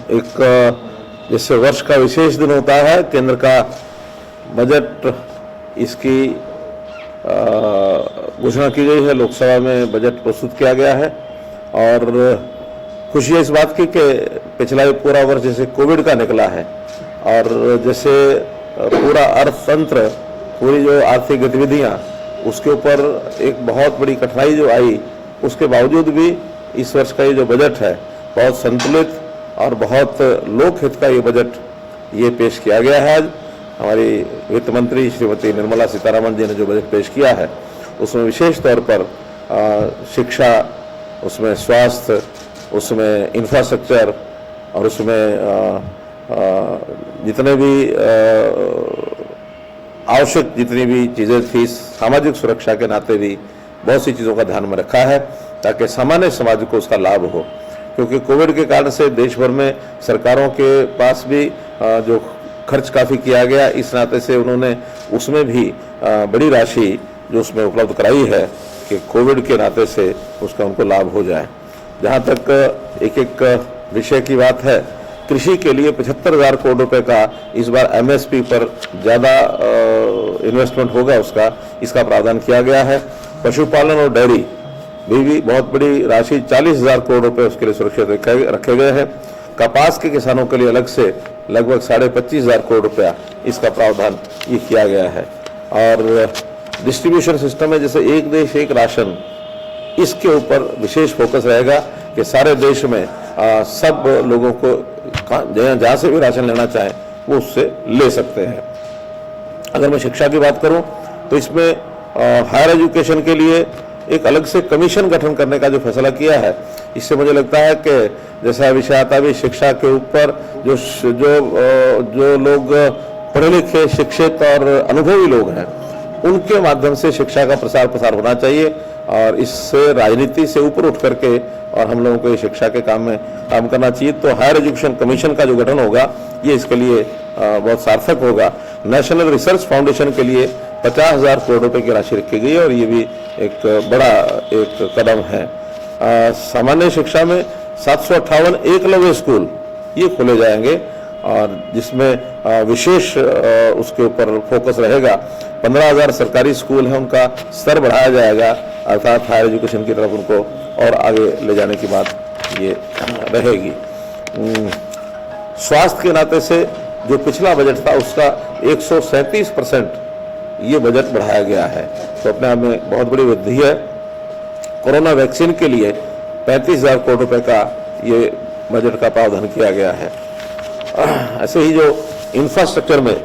जैसे वर्ष का विशेष दिन होता है केंद्र का बजट, इसकी घोषणा की गई है। लोकसभा में बजट प्रस्तुत किया गया है और खुशी है इस बात की कि पिछला ये पूरा वर्ष जैसे कोविड का निकला है और जैसे पूरा अर्थतंत्र, पूरी जो आर्थिक गतिविधियां, उसके ऊपर एक बहुत बड़ी कठिनाई जो आई, उसके बावजूद भी इस वर्ष का ये जो बजट है बहुत संतुलित और बहुत लोकहित का ये बजट ये पेश किया गया है। आज हमारी वित्त मंत्री श्रीमती निर्मला सीतारमण जी ने जो बजट पेश किया है उसमें विशेष तौर पर शिक्षा, उसमें स्वास्थ्य, उसमें इंफ्रास्ट्रक्चर और उसमें जितने भी आवश्यक जितनी भी चीज़ें थी, सामाजिक सुरक्षा के नाते भी बहुत सी चीज़ों का ध्यान में रखा है ताकि सामान्य समाज को उसका लाभ हो। क्योंकि कोविड के कारण से देश भर में सरकारों के पास भी जो खर्च काफ़ी किया गया, इस नाते से उन्होंने उसमें भी बड़ी राशि जो उसमें उपलब्ध कराई है कि कोविड के नाते से उसका उनको लाभ हो जाए। जहाँ तक एक एक विषय की बात है, कृषि के लिए 75,000 करोड़ रुपए का इस बार एमएसपी पर ज़्यादा इन्वेस्टमेंट होगा, इसका प्रावधान किया गया है। पशुपालन और डेयरी भी बहुत बड़ी राशि 40,000 करोड़ रुपए उसके लिए सुरक्षित रखे गए हैं। कपास के किसानों के लिए अलग से लगभग 25,500 करोड़ रुपया इसका प्रावधान ये किया गया है। और डिस्ट्रीब्यूशन सिस्टम है, जैसे एक देश एक राशन, इसके ऊपर विशेष फोकस रहेगा कि सारे देश में सब लोगों को जहाँ से भी राशन लेना चाहें वो उससे ले सकते हैं। अगर मैं शिक्षा की बात करूं तो इसमें हायर एजुकेशन के लिए एक अलग से कमीशन गठन करने का जो फैसला किया है, इससे मुझे लगता है कि जैसा विषय आता भी शिक्षा के ऊपर जो लोग पढ़े लिखे, शिक्षित और अनुभवी लोग हैं, उनके माध्यम से शिक्षा का प्रसार प्रसार होना चाहिए और इससे राजनीति से ऊपर उठ करके और हम लोगों को ये शिक्षा के काम में काम करना चाहिए। तो हायर एजुकेशन कमीशन का जो गठन होगा ये इसके लिए बहुत सार्थक होगा। नेशनल रिसर्च फाउंडेशन के लिए 50,000 करोड़ रुपए की राशि रखी गई है और ये भी एक बड़ा एक कदम है। सामान्य शिक्षा में 758 एकलव्य स्कूल ये खोले जाएंगे और जिसमें विशेष उसके ऊपर फोकस रहेगा। 15,000 सरकारी स्कूल हैं, उनका स्तर बढ़ाया जाएगा, अर्थात हायर एजुकेशन की तरफ उनको और आगे ले जाने की बात ये रहेगी। स्वास्थ्य के नाते से जो पिछला बजट था उसका 137% ये बजट बढ़ाया गया है, तो अपने आप में बहुत बड़ी वृद्धि है। कोरोना वैक्सीन के लिए 35,000 करोड़ रुपए का ये बजट का प्रावधान किया गया है। ऐसे ही जो इंफ्रास्ट्रक्चर में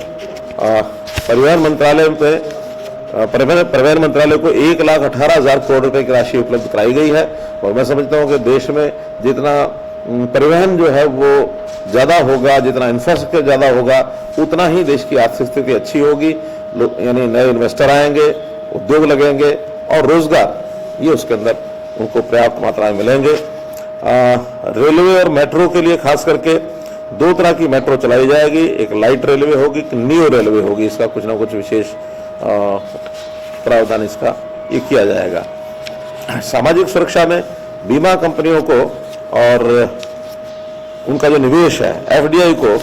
परिवहन मंत्रालय को 1,18,000 करोड़ रुपए की राशि उपलब्ध कराई गई है और मैं समझता हूँ कि देश में जितना परिवहन जो है वो ज़्यादा होगा, जितना इंफ्रास्ट्रक्चर ज़्यादा होगा, उतना ही देश की आर्थिक स्थिति अच्छी होगी, यानी नए इन्वेस्टर आएंगे, उद्योग लगेंगे और रोजगार ये उसके अंदर उनको पर्याप्त मात्रा में मिलेंगे। रेलवे और मेट्रो के लिए खास करके 2 तरह की मेट्रो चलाई जाएगी, एक लाइट रेलवे होगी, एक नियो रेलवे होगी। इसका कुछ ना कुछ विशेष प्रावधान इसका ये किया जाएगा। सामाजिक सुरक्षा में बीमा कंपनियों को और उनका जो निवेश है एफडीआई को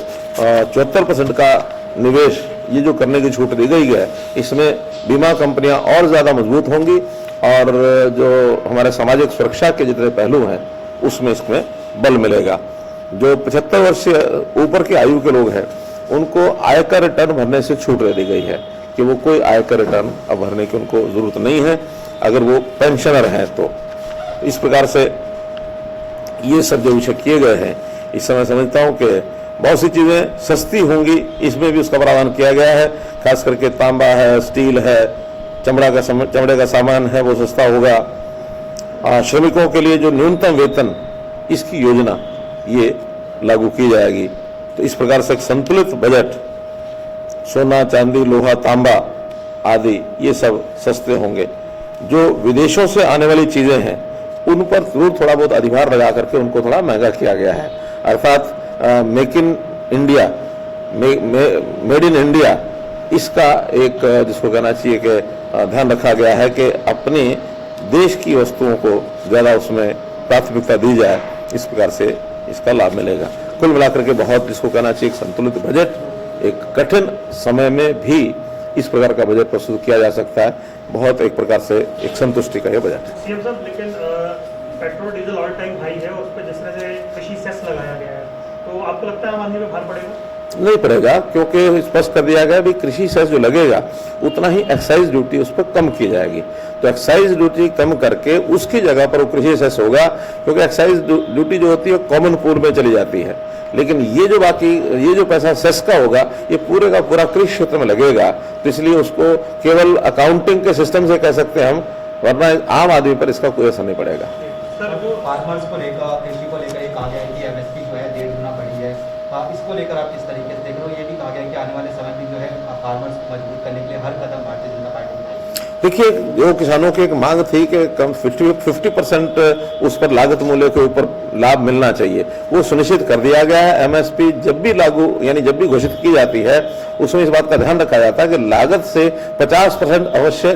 74% का निवेश ये जो करने की छूट दी गई है, इसमें बीमा कंपनियां और ज़्यादा मजबूत होंगी और जो हमारे सामाजिक सुरक्षा के जितने पहलू हैं उसमें इसमें बल मिलेगा। जो 75 वर्ष से ऊपर के आयु के लोग हैं उनको आयकर रिटर्न भरने से छूट दे दी गई है कि वो कोई आयकर रिटर्न अब भरने की उनको ज़रूरत नहीं है अगर वो पेंशनर हैं तो। इस प्रकार से ये सब जो विषय किए गए हैं, इस समय समझता हूँ कि बहुत सी चीज़ें सस्ती होंगी, इसमें भी उसका प्रावधान किया गया है। खास करके तांबा है, स्टील है, चमड़े का सामान है वो सस्ता होगा। श्रमिकों के लिए जो न्यूनतम वेतन, इसकी योजना ये लागू की जाएगी। तो इस प्रकार से एक संतुलित बजट, सोना, चांदी, लोहा, तांबा आदि ये सब सस्ते होंगे। जो विदेशों से आने वाली चीज़ें हैं उन पर जरूर थोड़ा बहुत अधिभार लगा करके उनको थोड़ा महंगा किया गया है, अर्थात make in India, made in India, इसका एक जिसको कहना चाहिए कि ध्यान रखा गया है कि अपने देश की वस्तुओं को ज़्यादा उसमें प्राथमिकता दी जाए। इस प्रकार से इसका लाभ मिलेगा। कुल मिलाकर के बहुत जिसको कहना चाहिए एक संतुलित बजट, एक कठिन समय में भी इस प्रकार का बजट प्रस्तुत किया जा सकता है। बहुत एक प्रकार से एक संतुष्टि का यह बजट है। सीएम साहब, लेकिन petrol diesel all time high है और उस पर जिस तरह से कृषि सेस लगाया गया है, तो आपको लगता है आम आदमी पे भार पड़ेगा? नहीं पड़ेगा, क्योंकि स्पष्ट कर दिया गया भी कृषि सेस जो लगेगा उतना ही एक्साइज ड्यूटी उस पर कम की जाएगी। तो एक्साइज ड्यूटी कम करके उसकी जगह पर वो कृषि सेस होगा, क्योंकि एक्साइज ड्यूटी जो होती है कॉमन पूल में चली जाती है। लेकिन ये जो पैसा सेस का होगा ये पूरे का पूरा कृषि क्षेत्र में लगेगा। तो इसलिए उसको केवल अकाउंटिंग के सिस्टम से कह सकते हैं हम, वरना आम आदमी पर इसका कोई असर नहीं पड़ेगा। सर, जो फार्मर्स को लेकर, कृषि को लेकर ये कहा गया है कि एमएसपी जो है 1.5 गुना बढ़ी है, इसको लेकर आप किस तरीके से देख रहे हो? ये भी कहा गया है कि आने वाले समय में जो है फार्मर्स को मजबूत करने के लिए हर कदम भारतीय जनता पार्टी उठाएगी। देखिए, जो किसानों की एक मांग थी कि कम 50% उस पर लागत मूल्य के ऊपर लाभ मिलना चाहिए, वो सुनिश्चित कर दिया गया है। एमएसपी जब भी लागू यानी जब भी घोषित की जाती है उसमें इस बात का ध्यान रखा जाता है कि लागत से 50% अवश्य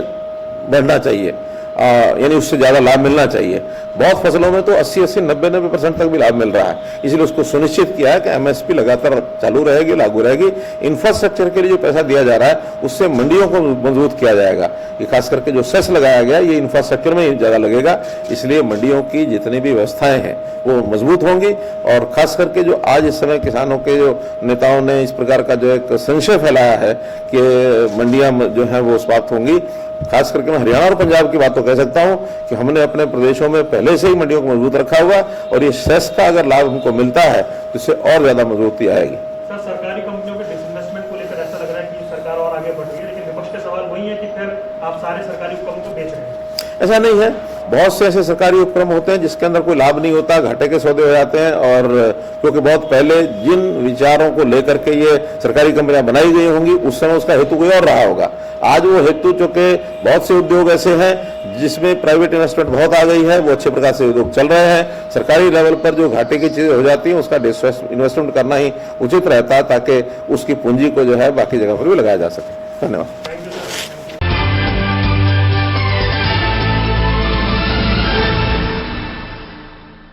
बढ़ना चाहिए, यानी उससे ज़्यादा लाभ मिलना चाहिए। बहुत फसलों में तो 80-80, 90-90% तक भी लाभ मिल रहा है। इसलिए उसको सुनिश्चित किया है कि एमएसपी लगातार चालू रहेगी, लागू रहेगी। इंफ्रास्ट्रक्चर के लिए जो पैसा दिया जा रहा है उससे मंडियों को मजबूत किया जाएगा। ये खास करके जो सेस लगाया गया ये इंफ्रास्ट्रक्चर में ही ज़्यादा लगेगा, इसलिए मंडियों की जितनी भी व्यवस्थाएं हैं वो मजबूत होंगी। और खास करके जो आज इस समय किसानों के जो नेताओं ने इस प्रकार का जो एक संशय फैलाया है कि मंडियां जो है वो समाप्त होंगी, खास करके मैं हरियाणा और पंजाब की बात तो कह सकता हूं कि हमने अपने प्रदेशों में पहले से ही मंडियों को मजबूत रखा हुआ, और ये सेस का अगर लाभ हमको मिलता है तो इससे और ज्यादा मजबूती आएगी। सर, सरकारी कंपनियों के डिसइन्वेस्टमेंट को लेकर ऐसा लग रहा है कि सरकार और आगे बढ़ रही है, लेकिन विपक्ष का सवाल वही है कि फिर आप सारे सरकारी उपक्रम को बेच रहे हैं। ऐसा नहीं है, बहुत से ऐसे सरकारी उपक्रम होते हैं जिसके अंदर कोई लाभ नहीं होता, घाटे के सौदे हो जाते हैं। और क्योंकि बहुत पहले जिन विचारों को लेकर के ये सरकारी कंपनियां बनाई गई होंगी उस समय उसका हेतु कोई और रहा होगा। आज वो हेतु चूंकि बहुत से उद्योग ऐसे हैं जिसमें प्राइवेट इन्वेस्टमेंट बहुत आ गई है, वो अच्छे प्रकार से उद्योग चल रहे हैं। सरकारी लेवल पर जो घाटे की चीजें हो जाती हैं उसका इन्वेस्टमेंट करना ही उचित रहता है, ताकि उसकी पूंजी को जो है बाकी जगह पर भी लगाया जा सके। धन्यवाद।